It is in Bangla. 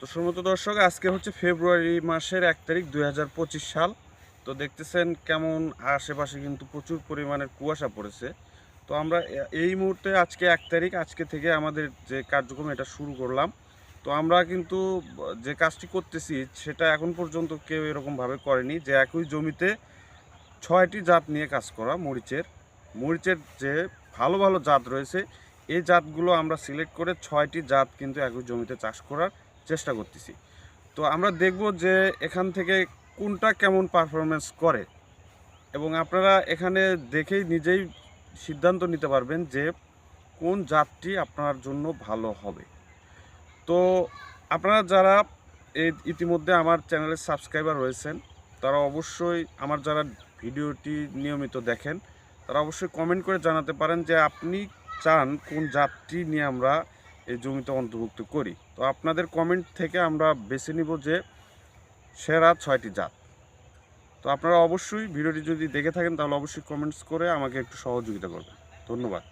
তো সম্মানিত দর্শক, আজকে হচ্ছে ফেব্রুয়ারি মাসের 1 তারিখ 2025 সাল। তো দেখতেছেন কেমন আশেপাশে কিন্তু প্রচুর পরিমাণের কুয়াশা পড়েছে। তো আমরা এই মুহূর্তে আজকে 1 তারিখ, আজকে থেকে আমাদের যে কার্যক্রম এটা শুরু করলাম। তো আমরা কিন্তু যে কাজটি করতেছি সেটা এখন পর্যন্ত কেউ এরকমভাবে করেনি যে একই জমিতে 6টি জাত নিয়ে কাজ করা মরিচের যে ভালো ভালো জাত রয়েছে এই জাতগুলো আমরা সিলেক্ট করে 6টি জাত কিন্তু একই জমিতে চাষ করার চেষ্টা করতেছি। তো আমরা দেখব যে এখান থেকে কোনটা কেমন পারফরমেন্স করে এবং আপনারা এখানে দেখেই নিজেই সিদ্ধান্ত নিতে পারবেন যে কোন জাতটি আপনার জন্য ভালো হবে। তো আপনারা যারা ইতিমধ্যে আমার চ্যানেলের সাবস্ক্রাইবার রয়েছেন তারা অবশ্যই আমার যারা ভিডিওটি নিয়মিত দেখেন তারা অবশ্যই কমেন্ট করে জানাতে পারেন যে আপনি চান কোন জাতটি নিয়ে আমরা এই জমিতে অন্তর্ভুক্ত করি। তো আপনাদের কমেন্ট থেকে আমরা বেছে নিব যে সেরা 6টি জাত। তো আপনারা অবশ্যই ভিডিওটি যদি দেখে থাকেন তাহলে অবশ্যই কমেন্টস করে আমাকে একটু সহযোগিতা করবেন। ধন্যবাদ।